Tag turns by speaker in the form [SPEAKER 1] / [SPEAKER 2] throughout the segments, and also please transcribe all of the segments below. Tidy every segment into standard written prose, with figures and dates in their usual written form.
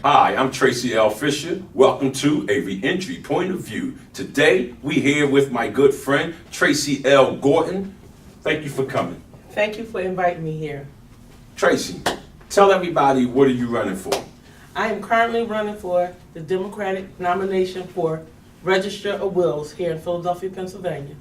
[SPEAKER 1] Hi, I'm Tracey L Fisher. Welcome to A Reentry Point of View. Today, we here with my good friend, Tracey L Gordon. Thank you for coming.
[SPEAKER 2] Thank you for inviting me here.
[SPEAKER 1] Tracey, tell everybody, what are you running for?
[SPEAKER 2] I am currently running for the Democratic nomination for Register of Wills here in Philadelphia, Pennsylvania.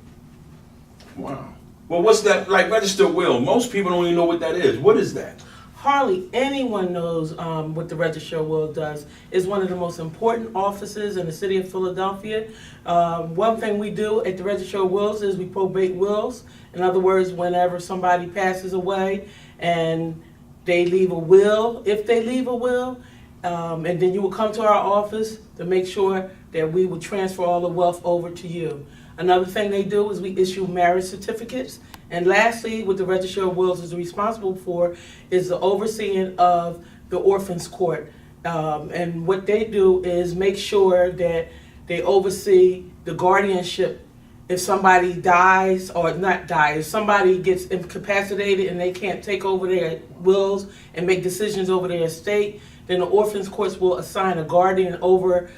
[SPEAKER 1] Wow. Well, what's that, like register will? Most people don't even know what that is. What is that?
[SPEAKER 2] Hardly anyone knows what the Register of Wills does. It's one of the most important offices in the city of Philadelphia. One thing we do at the Register of Wills is we probate wills. In other words, whenever somebody passes away and they leave a will, if they leave a will, and then you will come to our office to make sure that we will transfer all the wealth over to you. Another thing they do is we issue marriage certificates. And lastly, what the Register of Wills is responsible for is the overseeing of the orphans court. And what they do is make sure that they oversee the guardianship. If somebody dies, or not dies, if somebody gets incapacitated and they can't take over their wills and make decisions over their estate, then the orphans courts will assign a guardian over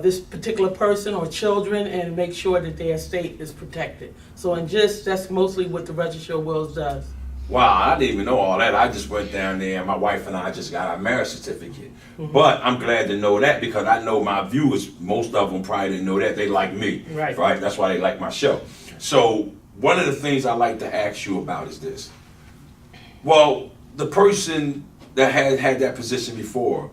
[SPEAKER 2] this particular person or children and make sure that their estate is protected. So that's mostly what the Register of Wills does.
[SPEAKER 1] Wow, I didn't even know all that. I just went down there and my wife and I just got our marriage certificate. Mm-hmm. But I'm glad to know that because I know my viewers, most of them probably didn't know that. They like me, right? That's why they like my show. So one of the things I like to ask you about is this. Well, the person that had that position before,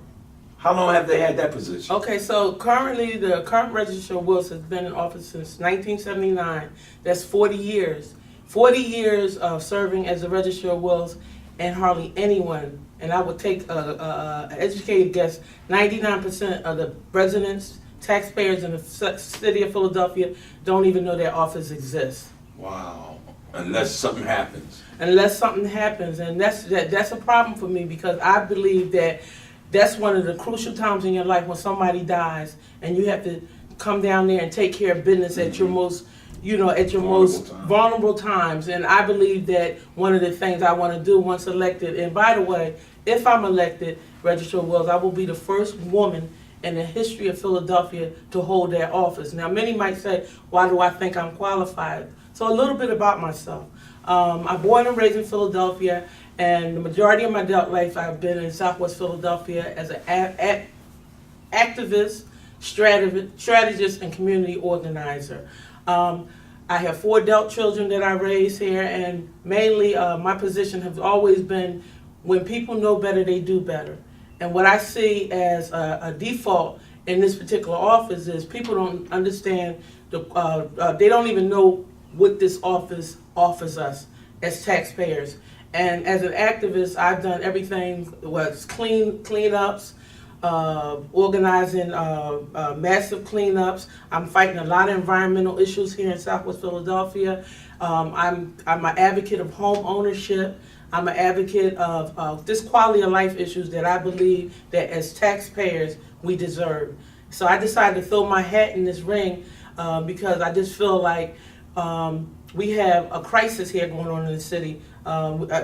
[SPEAKER 1] how long have they had that position?
[SPEAKER 2] Okay, so currently the current Register of Wills has been in office since 1979. That's 40 years. 40 years of serving as a Register of Wills, and hardly anyone, and I would take an educated guess, 99% of the residents, taxpayers in the city of Philadelphia don't even know their office exists.
[SPEAKER 1] Wow, unless something happens.
[SPEAKER 2] Unless something happens, and that's a problem for me because I believe that that's one of the crucial times in your life when somebody dies and you have to come down there and take care of business at your most, vulnerable times. And I believe that one of the things I want to do once elected, and by the way, if I'm elected Register of Wills, I will be the first woman in the history of Philadelphia to hold that office. Now, many might say, why do I think I'm qualified? So a little bit about myself. I'm born and raised in Philadelphia, and the majority of my adult life I've been in Southwest Philadelphia as an activist, strategist, and community organizer. I have 4 adult children that I raised here, and mainly my position has always been when people know better, they do better. And what I see as a default in this particular office is people don't understand, they don't even know what this office offers us as taxpayers. And as an activist, I've done everything, was cleanups, organizing massive cleanups. I'm fighting a lot of environmental issues here in Southwest Philadelphia. I'm an advocate of home ownership. I'm an advocate of this quality of life issues that I believe that as taxpayers we deserve. So I decided to throw my hat in this ring because I just feel like we have a crisis here going on in the city.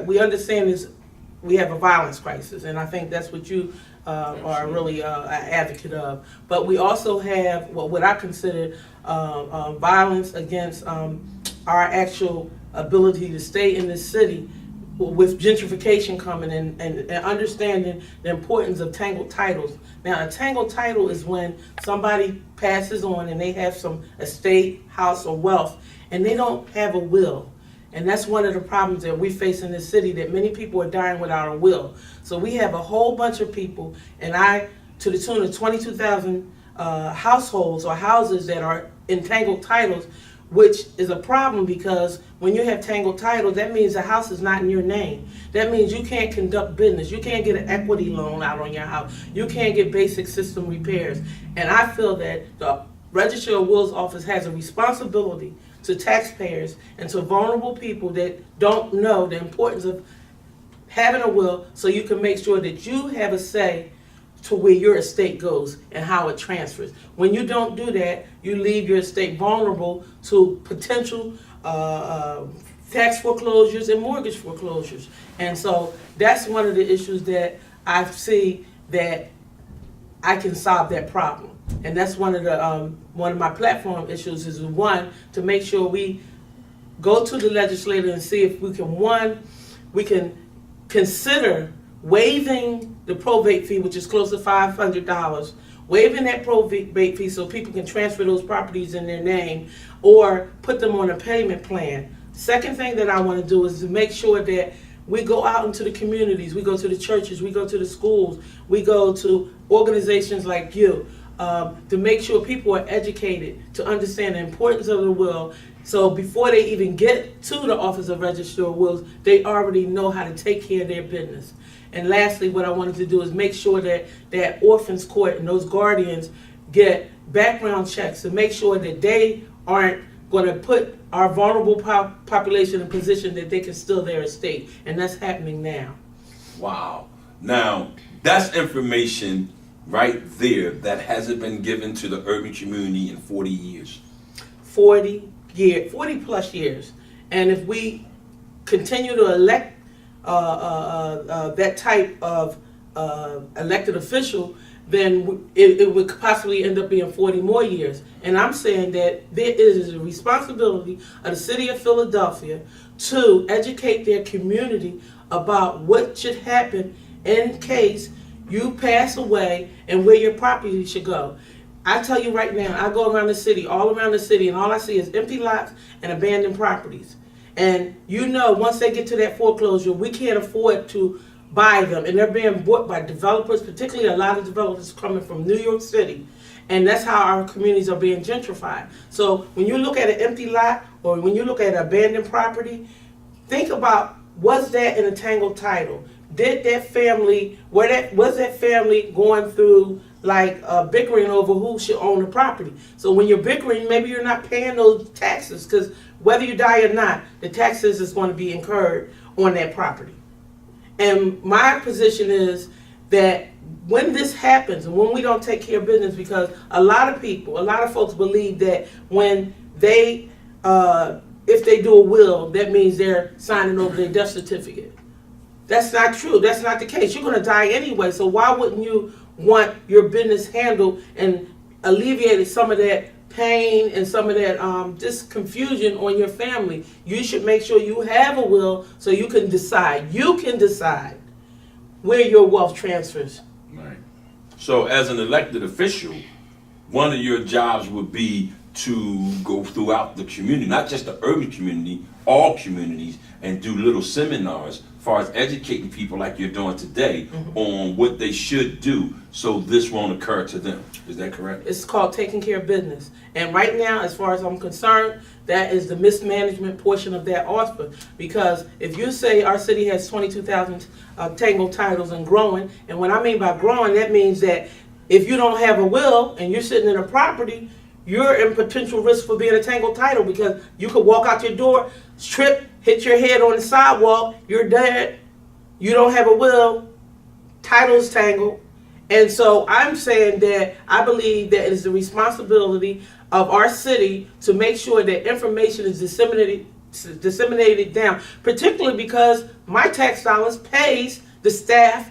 [SPEAKER 2] We understand this. We have a violence crisis, and I think that's what you are really an advocate of. But we also have what I consider violence against our actual ability to stay in this city with gentrification coming and understanding the importance of tangled titles. Now, a tangled title is when somebody passes on and they have some estate, house, or wealth, and they don't have a will. And that's one of the problems that we face in this city, that many people are dying without a will. So we have a whole bunch of people, and to the tune of 22,000 households or houses that are in tangled titles, which is a problem because when you have tangled titles, that means the house is not in your name. That means you can't conduct business. You can't get an equity loan out on your house. You can't get basic system repairs. And I feel that the Register of Wills office has a responsibility to taxpayers and to vulnerable people that don't know the importance of having a will so you can make sure that you have a say to where your estate goes and how it transfers. When you don't do that, you leave your estate vulnerable to potential tax foreclosures and mortgage foreclosures. And so that's one of the issues that I see that I can solve that problem. And that's one of my platform issues is one, to make sure we go to the legislature and see if we can consider waiving the probate fee, which is close to $500, waiving that probate fee so people can transfer those properties in their name or put them on a payment plan. Second thing that I want to do is to make sure that we go out into the communities, we go to the churches, we go to the schools, we go to organizations like you, to make sure people are educated to understand the importance of the will. So before they even get to the Office of Registrar of Wills, they already know how to take care of their business. And lastly, what I wanted to do is make sure that orphans court and those guardians get background checks to make sure that they aren't going to put our vulnerable population in a position that they can steal their estate. And that's happening now.
[SPEAKER 1] Wow. Now, that's information right there that hasn't been given to the urban community in 40 years. 40 plus years. And if we continue to elect that type of elected official, then it would possibly end up being 40 more years. And I'm saying that there is a responsibility of the city of Philadelphia to educate their community about what should happen in case you pass away and where your property should go. I tell you right now, I go around the city, all around the city, and all I see is empty lots and abandoned properties. And you know, once they get to that foreclosure, we can't afford to buy them. And they're being bought by developers, particularly a lot of developers coming from New York City. And that's how our communities are being gentrified. So when you look at an empty lot or when you look at an abandoned property, think about, was that in a tangled title? Did that family, was that family going through like bickering over who should own the property? So when you're bickering, maybe you're not paying those taxes, because whether you die or not, the taxes is going to be incurred on that property. And my position is that when this happens and when we don't take care of business, because a lot of folks believe that when they, if they do a will, that means they're signing over their death certificate. That's not true. That's not the case. You're going to die anyway. So why wouldn't you want your business handled and alleviated some of that pain and some of that just confusion on your family? You should make sure you have a will so you can decide. You can decide where your wealth transfers. Right. So as an elected official, one of your jobs would be to go throughout the community, not just the urban community, all communities, and do little seminars as far as educating people like you're doing today on what they should do so this won't occur to them. Is that correct?
[SPEAKER 2] It's called taking care of business. And right now, as far as I'm concerned, that is the mismanagement portion of that offer. Because if you say our city has 22,000 tangled titles and growing, and what I mean by growing, that means that if you don't have a will and you're sitting in a property, you're in potential risk for being a tangled title, because you could walk out your door, trip, hit your head on the sidewalk, you're dead, you don't have a will, title's tangled. And so I'm saying that I believe that it is the responsibility of our city to make sure that information is disseminated down, particularly because my tax dollars pays the staff.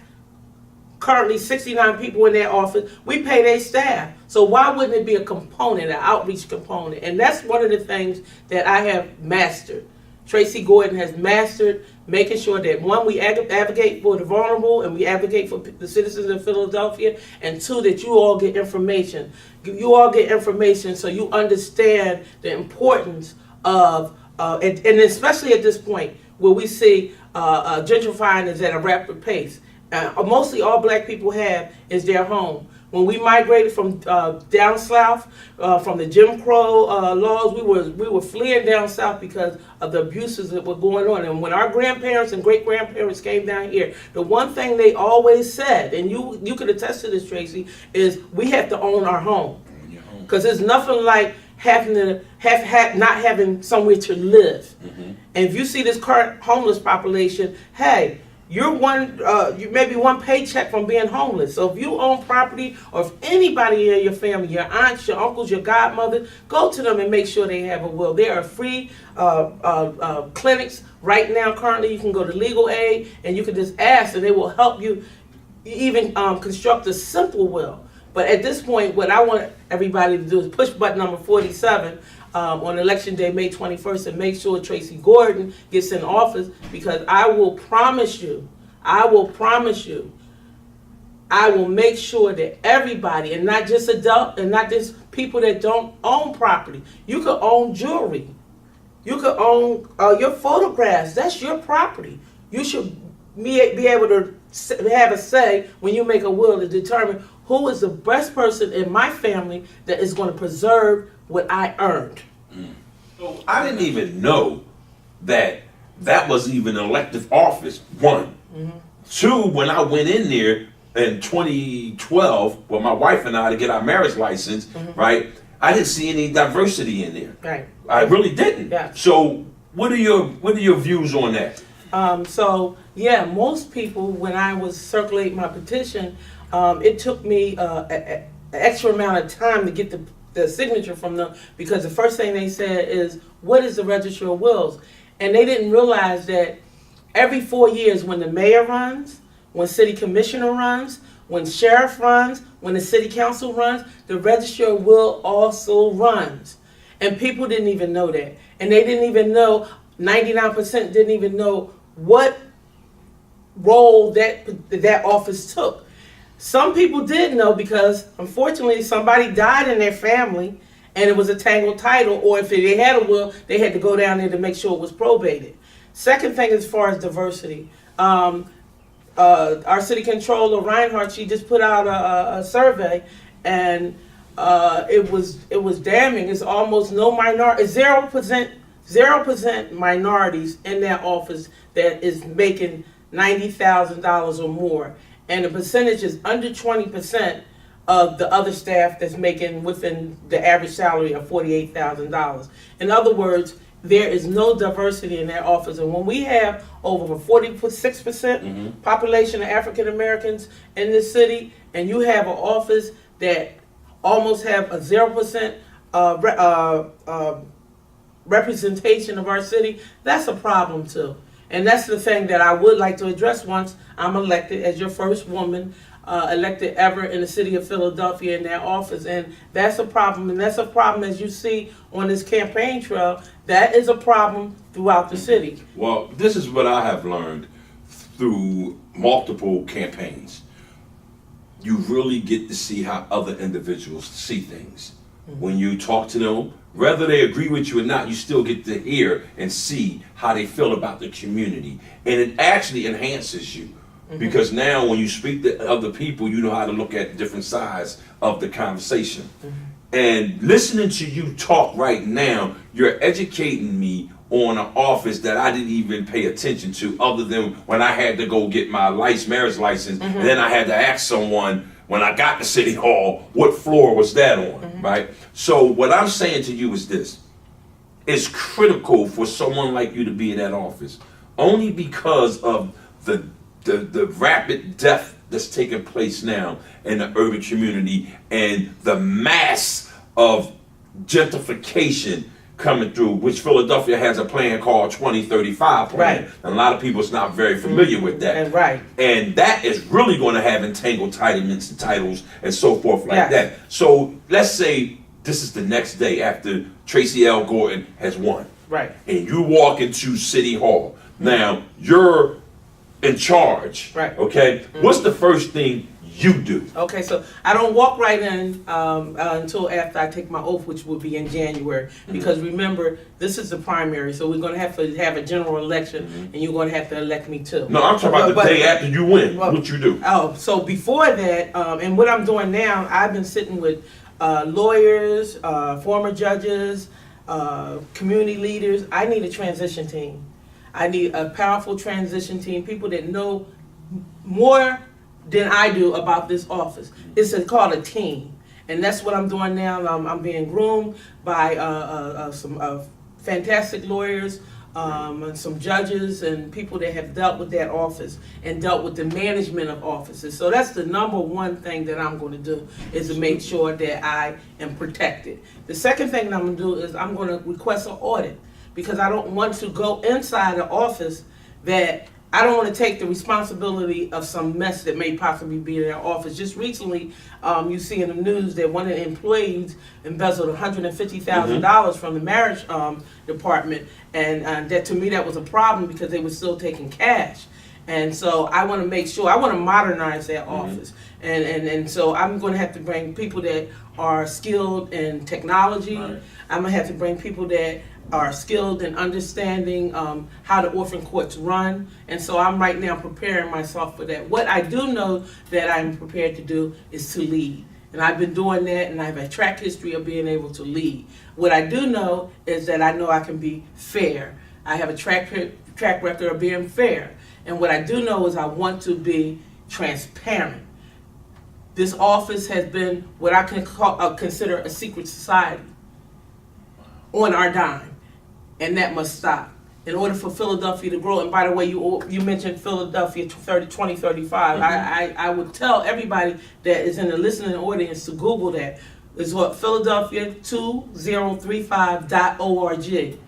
[SPEAKER 2] Currently 69 people in their office, we pay their staff. So why wouldn't it be a component, an outreach component? And that's one of the things that I have mastered. Tracey Gordon has mastered making sure that, one, we advocate for the vulnerable and we advocate for the citizens of Philadelphia, and two, that you all get information. You all get information so you understand the importance of, and especially at this point where we see gentrifying is at a rapid pace. Mostly all black people have is their home. When we migrated from down south, from the Jim Crow laws, we were fleeing down south because of the abuses that were going on. And when our grandparents and great-grandparents came down here, the one thing they always said, and you could attest to this, Tracey, is we have to own our home. Because there's nothing like having to not having somewhere to live. And if you see this current homeless population, hey, you may be one paycheck from being homeless. So if you own property, or if anybody in your family, your aunts, your uncles, your godmother, go to them and make sure they have a will. There are free clinics right now. Currently, you can go to Legal Aid and you can just ask, and they will help you even construct a simple will. But at this point, what I want everybody to do is push button number 47 on election day, May 21st, and make sure Tracey Gordon gets in office, because I will promise you, I will make sure that everybody, and not just adult, and not just people that don't own property. You could own jewelry. You could own your photographs. That's your property. You should be able to have a say when you make a will to determine who is the best person in my family that is going to preserve what I earned.
[SPEAKER 1] So I didn't even know that was even an elective office, one. Two, when I went in there in 2012 with my wife and I to get our marriage license, right, I didn't see any diversity in there.
[SPEAKER 2] Right.
[SPEAKER 1] I really didn't.
[SPEAKER 2] Yeah.
[SPEAKER 1] So what are your views on that?
[SPEAKER 2] So yeah, most people, when I was circulating my petition, it took me an extra amount of time to get the signature from them, because the first thing they said is, what is the Register of Wills? And they didn't realize that every 4 years, when the mayor runs, when city commissioner runs, when sheriff runs, when the city council runs, the Register of Will also runs. And people didn't even know that. And they didn't even know, 99% didn't even know what role that office took. Some people did know, because unfortunately somebody died in their family and it was a tangled title, or if they had a will, they had to go down there to make sure it was probated. Second thing, as far as diversity, our city controller Reinhardt, she just put out a survey, and it was damning. It's almost no minority, 0% minorities in that office that is making $90,000 or more. And the percentage is under 20% of the other staff that's making within the average salary of $48,000. In other words, there is no diversity in that office. And when we have over 46% population of African Americans in this city, and you have an office that almost have a 0% representation of our city, that's a problem too. And that's the thing that I would like to address once I'm elected as your first woman elected ever in the city of Philadelphia in that office. And that's a problem. And that's a problem, as you see on this campaign trail, that is a problem throughout the city.
[SPEAKER 1] Well, this is what I have learned through multiple campaigns. You really get to see how other individuals see things. When you talk to them, whether they agree with you or not, you still get to hear and see how they feel about the community. And it actually enhances you. Because now when you speak to other people, you know how to look at different sides of the conversation. And listening to you talk right now, you're educating me on an office that I didn't even pay attention to, other than when I had to go get my marriage license, and then I had to ask someone when I got to City Hall, what floor was that on, right? So what I'm saying to you is this. It's critical for someone like you to be in that office, only because of the rapid death that's taking place now in the urban community, and the mass of gentrification coming through, which Philadelphia has a plan called 2035 plan. And a lot of people is not very familiar with that. And that is really going to have entangled entitlements and titles and so forth like that. So let's say this is the next day after Tracey L Gordon has won. And you walk into City Hall. Now, you're in charge. Okay? What's the first thing you do?
[SPEAKER 2] Okay, so I don't walk right in until after I take my oath, which will be in January. Because remember, this is the primary, so we're going to have a general election, and you're going to have to elect me too.
[SPEAKER 1] No, I'm talking about the day after you win. What you do?
[SPEAKER 2] Oh, so before that, and what I'm doing now, I've been sitting with lawyers, former judges, community leaders. I need a transition team. I need a powerful transition team, people that know more than I do about this office. It's called a team, and that's what I'm doing now. I'm being groomed by some fantastic lawyers and some judges and people that have dealt with that office and dealt with the management of offices. So that's the number one thing that I'm going to do, is to make sure that I am protected. The second thing that I'm going to do is I'm going to request an audit, because I don't want to go inside the office that I don't want to take the responsibility of some mess that may possibly be in their office. Just recently, you see in the news that one of the employees embezzled $150,000 from the marriage department, and that, to me, that was a problem, because they were still taking cash. And so I want to make sure, I want to modernize that office. And so I'm going to have to bring people that are skilled in technology.
[SPEAKER 1] Right.
[SPEAKER 2] I'm going to have to bring people that are skilled in understanding how the orphan courts run. And so I'm right now preparing myself for that. What I do know that I'm prepared to do is to lead. And I've been doing that, and I have a track history of being able to lead. What I do know is that I know I can be fair. I have a track record of being fair. And what I do know is I want to be transparent. This office has been what I can consider a secret society on our dime. And that must stop in order for Philadelphia to grow. And by the way, you mentioned Philadelphia 2035. I would tell everybody that is in the listening audience to Google that. It's what Philadelphia2035.org.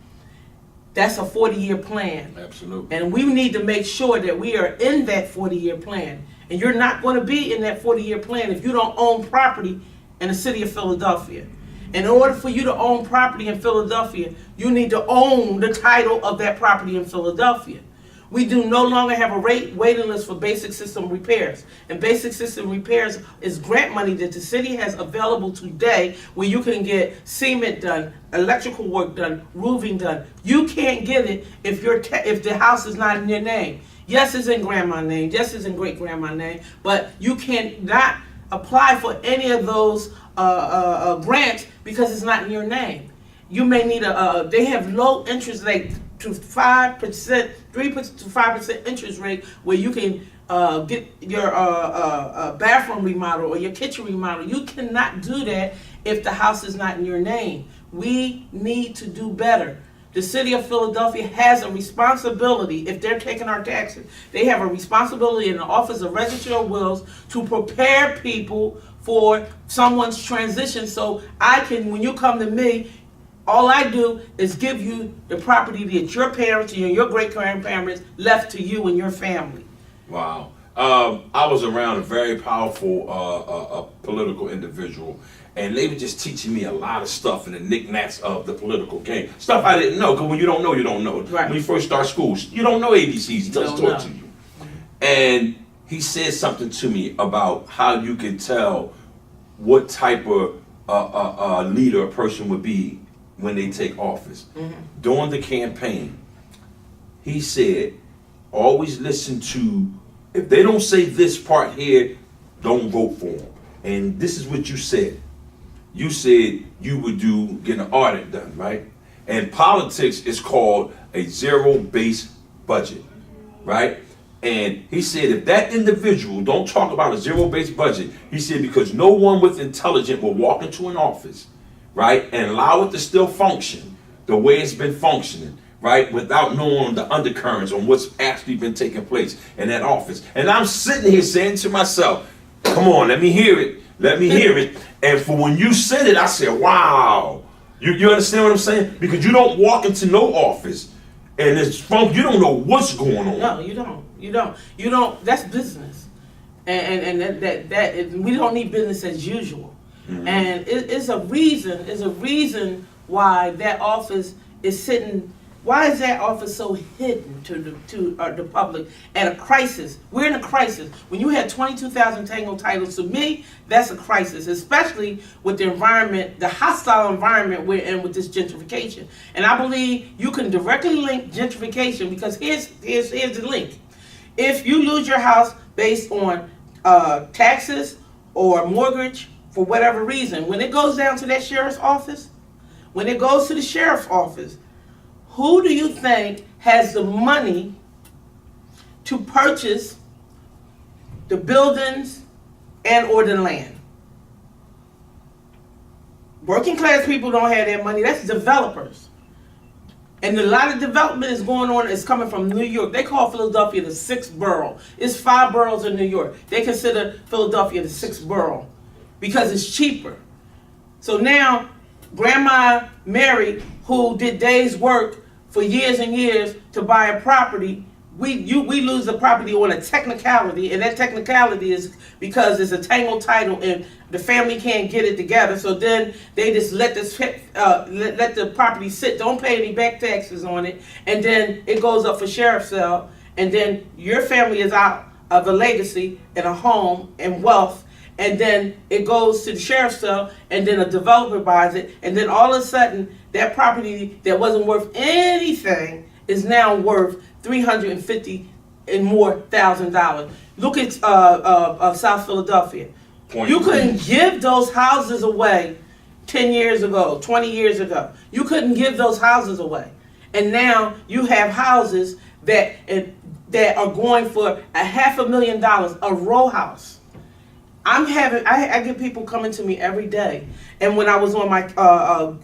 [SPEAKER 2] That's a 40-year plan.
[SPEAKER 1] Absolutely.
[SPEAKER 2] And we need to make sure that we are in that 40-year plan. And you're not going to be in that 40-year plan if you don't own property in the city of Philadelphia. In order for you to own property in Philadelphia, you need to own the title of that property in Philadelphia. We do no longer have a waiting list for basic system repairs. And basic system repairs is grant money that the city has available today, where you can get cement done, electrical work done, roofing done. You can't get it if the house is not in your name. Yes, it's in grandma's name. Yes, it's in great-grandma's name. But you cannot apply for any of those grants because it's not in your name. You may need they have low interest rate to 5%, 3% to 5% interest rate, where you can get your bathroom remodel or your kitchen remodel. You cannot do that if the house is not in your name. We need to do better. The city of Philadelphia has a responsibility. If they're taking our taxes, they have a responsibility in the Office of Registry of Wills to prepare people for someone's transition. So I can, when you come to me, all I do is give you the property that your parents and your great-grandparents left to you and your family.
[SPEAKER 1] Wow. I was around a very powerful political individual, and they were just teaching me a lot of stuff and the knickknacks of the political game. Stuff I didn't know, because when you don't know, you don't know.
[SPEAKER 2] Right.
[SPEAKER 1] When you first start school, you don't know ABCs. He doesn't talk to you. And he said something to me about how you can tell what type of leader a person would be when they take office. During the campaign, he said, always listen to, if they don't say this part here, don't vote for them. And this is what you said. You said you would get an audit done, right? And politics is called a zero-based budget, right? And he said if that individual don't talk about a zero-based budget, he said because no one with intelligence will walk into an office, right, and allow it to still function the way it's been functioning, right, without knowing the undercurrents on what's actually been taking place in that office. And I'm sitting here saying to myself, come on, let me hear it. Let me hear it. And for when you said it, I said, wow. You understand what I'm saying? Because you don't walk into no office and it's funk. You don't know what's going on.
[SPEAKER 2] No, you don't. You don't. That's business, and that we don't need business as usual. And it's a reason why that office is sitting. Why is that office so hidden to the public at a crisis? We're in a crisis. When you had 22,000 tango titles, to me, that's a crisis, especially with the environment, the hostile environment we're in with this gentrification. And I believe you can directly link gentrification, because here's the link. If you lose your house based on taxes or mortgage for whatever reason, when it goes down to that sheriff's office, when it goes to the sheriff's office, who do you think has the money to purchase the buildings and or the land? Working class people don't have that money. That's developers. And a lot of development is going on. It's coming from New York. They call Philadelphia the sixth borough. It's 5 boroughs in New York. They consider Philadelphia the sixth borough because it's cheaper. So now, Grandma Mary, who did days work for years and years to buy a property, we lose the property on a technicality, and that technicality is because it's a tangled title and the family can't get it together. So then they just let the property sit, don't pay any back taxes on it, and then it goes up for sheriff's sale, and then your family is out of a legacy and a home and wealth, and then it goes to the sheriff's sale, and then a developer buys it, and then all of a sudden that property that wasn't worth anything is now worth $350 and more $1,000. Look at South Philadelphia. You couldn't give those houses away 10 years ago, 20 years ago. You couldn't give those houses away. And now you have houses that are going for $500,000 a row house. I get people coming to me every day, and when I was on my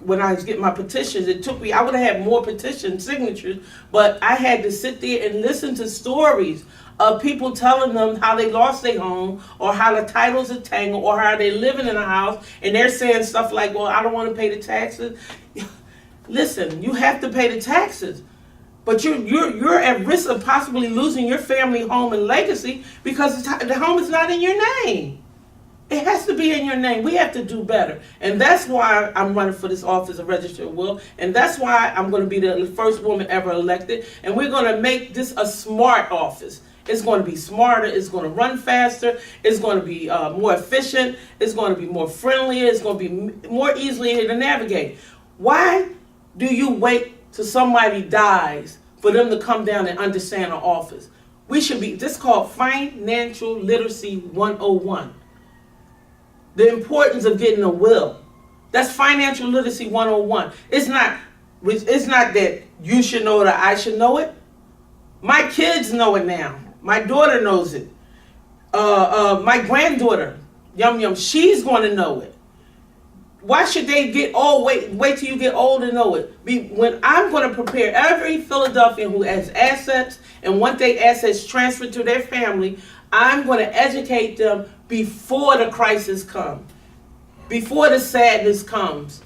[SPEAKER 2] when I was getting my petitions, it took me, I would have had more petition signatures, but I had to sit there and listen to stories of people telling them how they lost their home, or how the titles are tangled, or how they're living in a house, and they're saying stuff like, well, I don't want to pay the taxes. Listen, you have to pay the taxes, but you're at risk of possibly losing your family home and legacy because the home is not in your name. It has to be in your name. We have to do better. And that's why I'm running for this office of Register of Will. And that's why I'm going to be the first woman ever elected. And we're going to make this a smart office. It's going to be smarter. It's going to run faster. It's going to be more efficient. It's going to be more friendly. It's going to be more easily to navigate. Why do you wait till somebody dies for them to come down and understand our office? We should be, this is called Financial Literacy 101. The importance of getting a will. That's Financial Literacy 101. It's not that you should know it or I should know it. My kids know it now. My daughter knows it. My granddaughter, Yum, she's going to know it. Why should they get old? Wait till you get old to know it. When I'm going to prepare every Philadelphian who has assets and want their assets transferred to their family, I'm going to educate them before the crisis comes, before the sadness comes.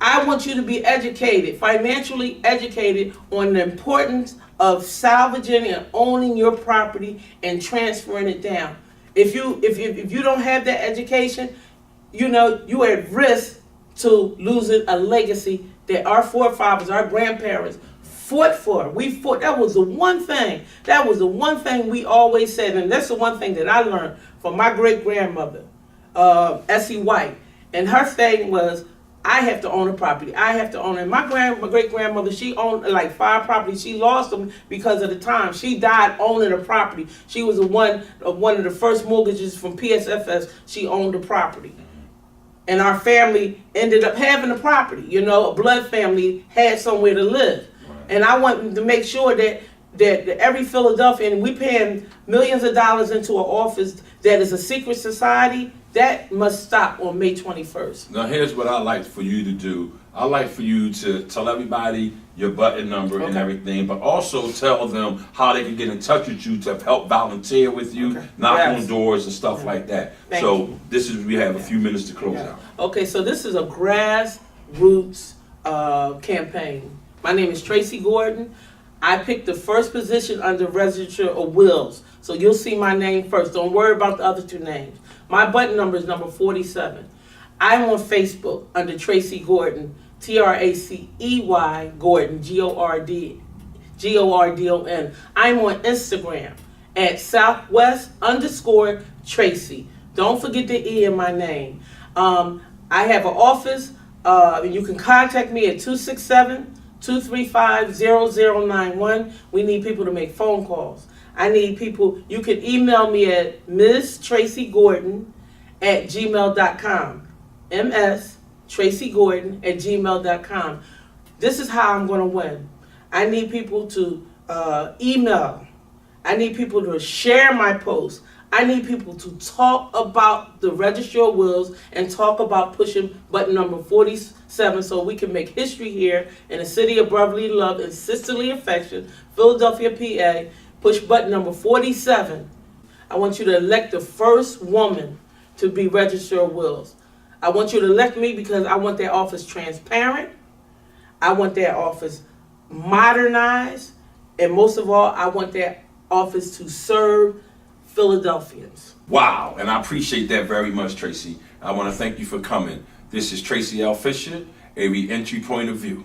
[SPEAKER 2] I want you to be educated, financially educated, on the importance of salvaging and owning your property and transferring it down. If you don't have that education, you're at risk to losing a legacy that our forefathers, our grandparents fought for. That was the one thing. That was the one thing we always said, and that's the one thing that I learned from my great-grandmother, S.E. White. And her thing was, I have to own a property. I have to own it. My great-grandmother, she owned like 5 properties. She lost them because of the time. She died owning a property. She was one of the first mortgages from PSFS. She owned a property. And our family ended up having a property. A blood family had somewhere to live. And I want to make sure that every Philadelphian, we paying millions of dollars into an office that is a secret society. That must stop on May 21st.
[SPEAKER 1] Now here's what I'd like for you to do. I'd like for you to tell everybody your button number and everything, but also tell them how they can get in touch with you to help volunteer with you, knock on doors and stuff like that. We have a few minutes to close out. Okay,
[SPEAKER 2] so this is a grassroots campaign. My name is Tracey Gordon. I picked the first position under Register of Wills. So you'll see my name first. Don't worry about the other 2 names. My button number is number 47. I'm on Facebook under Tracey Gordon, Tracey Gordon, Gordon. I'm on Instagram at Southwest_Tracey. Don't forget the E in my name. I have an office. You can contact me at 267-235-0091. We need people to make phone calls. I need people, you can email me at MsTraceyGordon@gmail.com. MsTraceyGordon@gmail.com. This is how I'm going to win. I need people to email. I need people to share my posts. I need people to talk about the Registry of Wills and talk about pushing button number 47 so we can make history here in the city of brotherly love and sisterly affection, Philadelphia, PA. Push button number 47. I want you to elect the first woman to be Registrar of Wills. I want you to elect me because I want their office transparent. I want their office modernized. And most of all, I want their office to serve Philadelphians.
[SPEAKER 1] Wow, and I appreciate that very much, Tracey. I want to thank you for coming. This is Tracey L Fisher, a re-entry point of view.